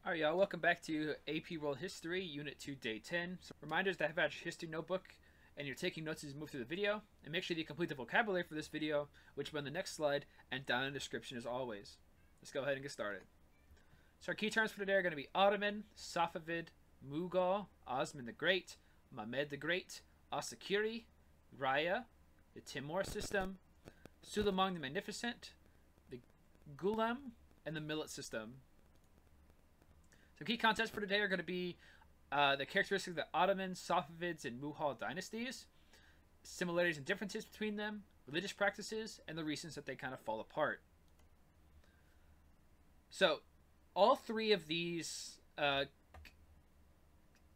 Alright y'all, welcome back to AP World History, Unit 2, Day 10. So reminders that have your history notebook and you're taking notes as you move through the video. And make sure that you complete the vocabulary for this video, which will be on the next slide and down in the description as always. Let's go ahead and get started. So our key terms for today are going to be Ottoman, Safavid, Mughal, Osman the Great, Mehmed the Great, Askeri, Raya, the Timar System, Suleyman the Magnificent, the Ghulem, and the Millet System. So key concepts for today are going to be the characteristics of the Ottoman, Safavids, and Mughal dynasties, similarities and differences between them, religious practices, and the reasons that they kind of fall apart. So all three of these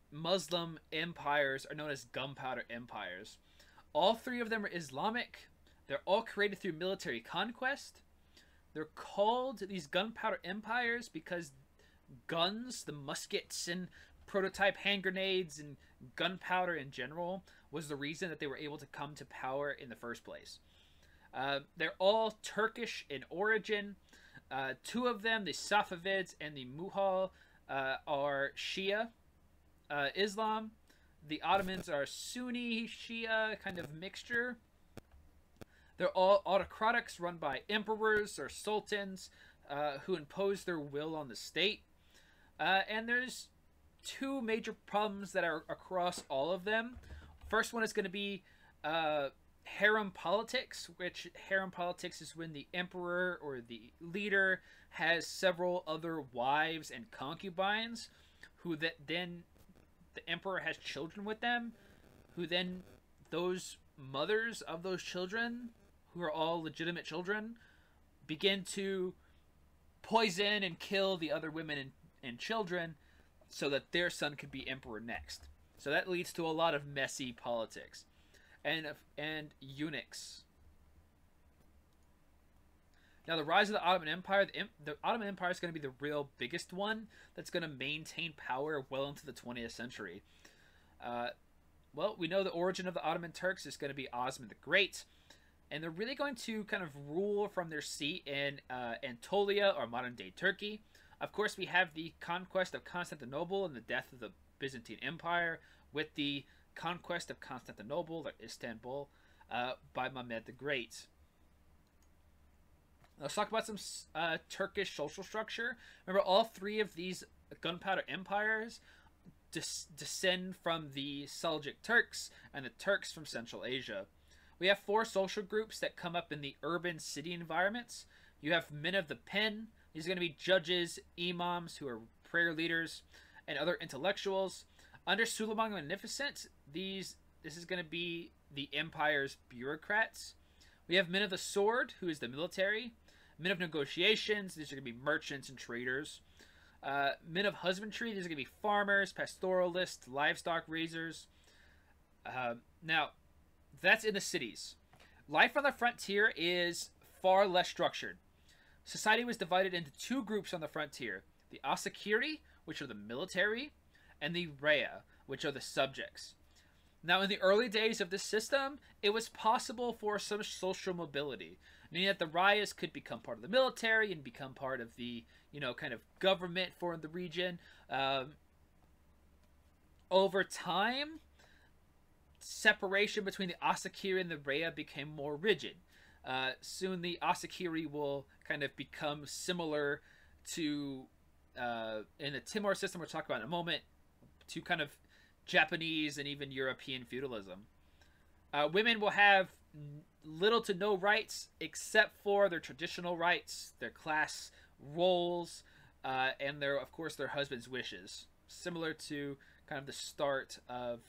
Muslim empires are known as gunpowder empires. All three of them are Islamic. They're all created through military conquest. They're called these gunpowder empires because guns, the muskets and prototype hand grenades and gunpowder in general, was the reason that they were able to come to power in the first place. They're all Turkish in origin. Two of them, the Safavids and the Mughal, are Shia Islam. The Ottomans are Sunni Shia kind of mixture. They're all autocratics run by emperors or sultans who impose their will on the state. And there's two major problems that are across all of them. First one is going to be harem politics, which harem politics is when the emperor or the leader has several other wives and concubines who then the emperor has children with them, who then those mothers of those children, who are all legitimate children, begin to poison and kill the other women and children so that their son could be emperor next. So that leads to a lot of messy politics and eunuchs. Now the rise of the Ottoman Empire, the Ottoman Empire is going to be the real biggest one that's going to maintain power well into the 20th century. Well, we know the origin of the Ottoman Turks is going to be Osman the Great, and they're really going to kind of rule from their seat in Anatolia, or modern-day Turkey. Of course, we have the conquest of Constantinople and the death of the Byzantine Empire, with the conquest of Constantinople, or Istanbul, by Mehmed the Great. Let's talk about some Turkish social structure. Remember, all three of these gunpowder empires descend from the Seljuk Turks and the Turks from Central Asia. We have four social groups that come up in the urban city environments. You have men of the pen. These are going to be judges, imams, who are prayer leaders, and other intellectuals. Under Suleyman the Magnificent, this is going to be the empire's bureaucrats. We have men of the sword, who is the military. Men of negotiations, these are going to be merchants and traders. Men of husbandry, these are going to be farmers, pastoralists, livestock raisers. Now, that's in the cities. Life on the frontier is far less structured. Society was divided into two groups on the frontier. The Askeri, which are the military, and the Raya, which are the subjects. Now, in the early days of this system, it was possible for some social mobility, meaning that the Rayas could become part of the military and become part of the, kind of government for the region. Over time, separation between the Askeri and the Raya became more rigid. Soon the Askeri will kind of become similar to, in the Timar System we'll talk about in a moment, to kind of Japanese and even European feudalism. Women will have little to no rights except for their traditional rights, their class roles, and of course their husband's wishes. Similar to kind of the start of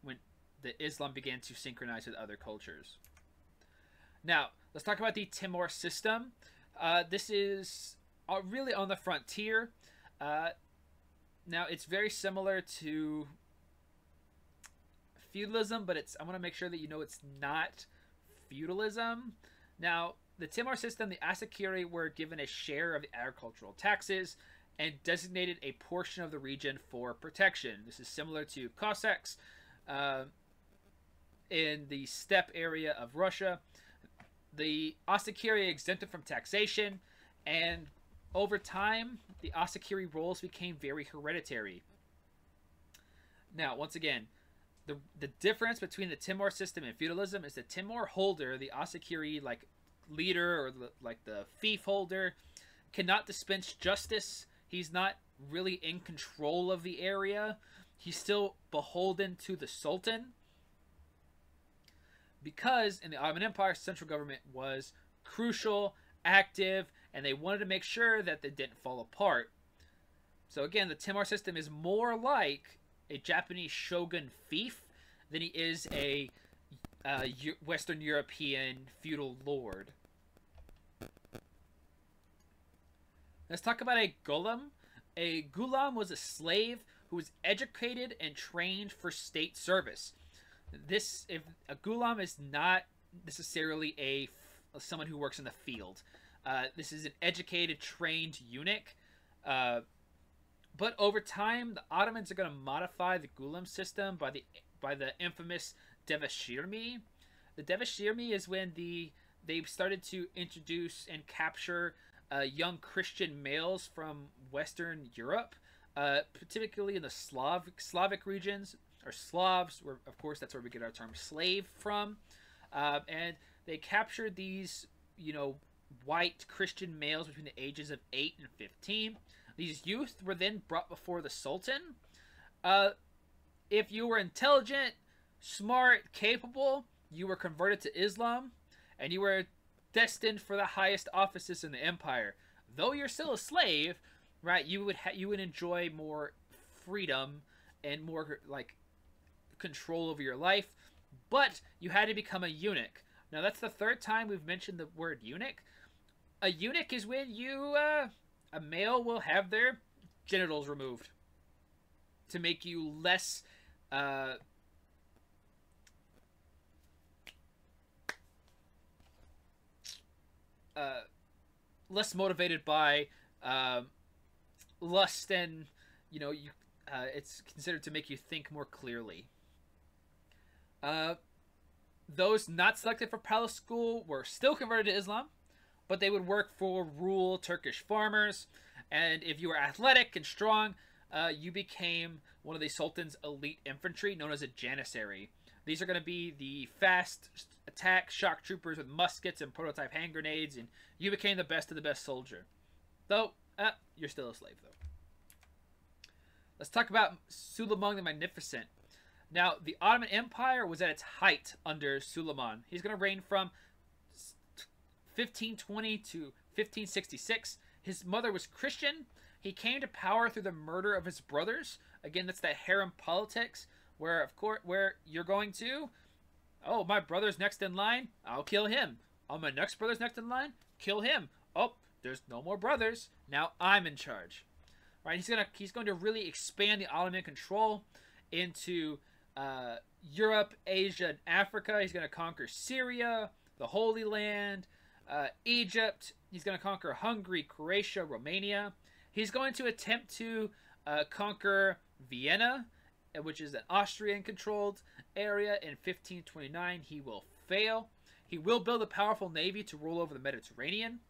when the Islam began to synchronize with other cultures. Now, let's talk about the Timar System. This is really on the frontier. Now, it's very similar to feudalism, but I want to make sure that you know it's not feudalism. Now, the Timar System, the Askeri were given a share of the agricultural taxes and designated a portion of the region for protection. This is similar to Cossacks in the steppe area of Russia. The Askeri exempted from taxation and over time, the Askeri roles became very hereditary. Now, once again, the difference between the Timar system and feudalism is the Timar holder, the Askeri like leader or the fief holder, cannot dispense justice. He's not really in control of the area. He's still beholden to the Sultan. Because in the Ottoman Empire, central government was crucial, active, and they wanted to make sure that they didn't fall apart. So again, the Timar system is more like a Japanese shogun fief than he is a Western European feudal lord. Let's talk about a Ghulem. A Ghulem was a slave who was educated and trained for state service. If a Ghulem is not necessarily someone who works in the field. This is an educated, trained eunuch. But over time, the Ottomans are going to modify the Ghulem system by the infamous Devashirmi. The Devashirmi is when they started to introduce and capture young Christian males from Western Europe, particularly in the Slavic regions, or Slavs, where of course that's where we get our term slave from. And they captured these, white Christian males between the ages of 8 and 15. These youth were then brought before the Sultan. If you were intelligent, smart, capable, you were converted to Islam, and you were destined for the highest offices in the empire. Though you're still a slave, right? You would enjoy more freedom and more control over your life, but you had to become a eunuch. Now that's the third time we've mentioned the word eunuch. A eunuch is when a male will have their genitals removed to make you less less motivated by lust, and it's considered to make you think more clearly. Those not selected for palace school were still converted to Islam, but they would work for rural Turkish farmers, and if you were athletic and strong, you became one of the Sultan's elite infantry, known as a janissary. These are going to be the fast attack shock troopers with muskets and prototype hand grenades, and you became the best of the best soldier. Though, you're still a slave, though. Let's talk about Suleyman the Magnificent. Now, the Ottoman Empire was at its height under Suleyman. He's going to reign from 1520 to 1566. His mother was Christian. He came to power through the murder of his brothers. Again, that's that harem politics, where you're going to, oh, my brother's next in line, I'll kill him. Oh, my next brother's next in line, kill him. Oh, there's no more brothers. Now I'm in charge. Right? He's going to really expand the Ottoman control into Europe, Asia, and Africa. He's going to conquer Syria, the Holy Land, Egypt. He's going to conquer Hungary, Croatia, Romania. He's going to attempt to conquer Vienna, which is an Austrian-controlled area. In 1529, he will fail. He will build a powerful navy to rule over the Mediterranean.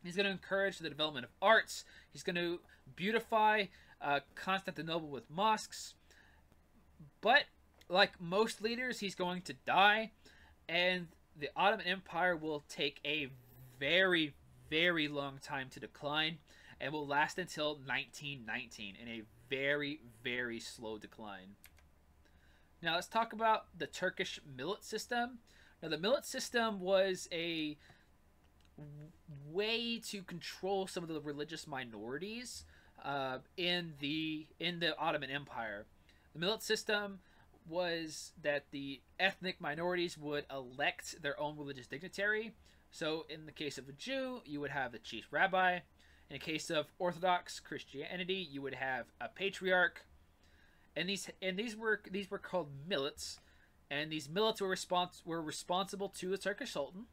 He's going to encourage the development of arts. He's going to beautify Constantinople with mosques. But, like most leaders, he's going to die. And the Ottoman Empire will take a very, very long time to decline, and will last until 1919 in a very, very slow decline. Now let's talk about the Turkish Millet System. Now the Millet System was a way to control some of the religious minorities in the Ottoman Empire. The Millet System was that the ethnic minorities would elect their own religious dignitary. So in the case of a Jew, you would have the chief rabbi. In the case of Orthodox Christianity, you would have a patriarch. And these were called millets, and these millets were responsible to the Turkish Sultan.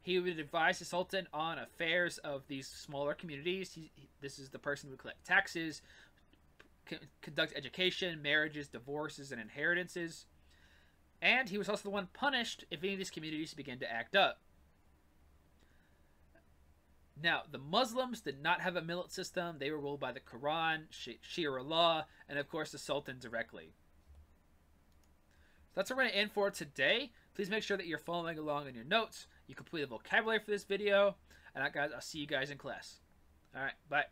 He would advise the Sultan on affairs of these smaller communities. This is the person who would collect taxes, conduct education, marriages, divorces, and inheritances. And he was also the one punished if any of these communities began to act up. Now, the Muslims did not have a millet system. They were ruled by the Quran, Sharia law, and of course the Sultan directly. So that's what we're going to end for today. Please make sure that you're following along in your notes. You complete the vocabulary for this video. And guys, I'll see you guys in class. All right, bye.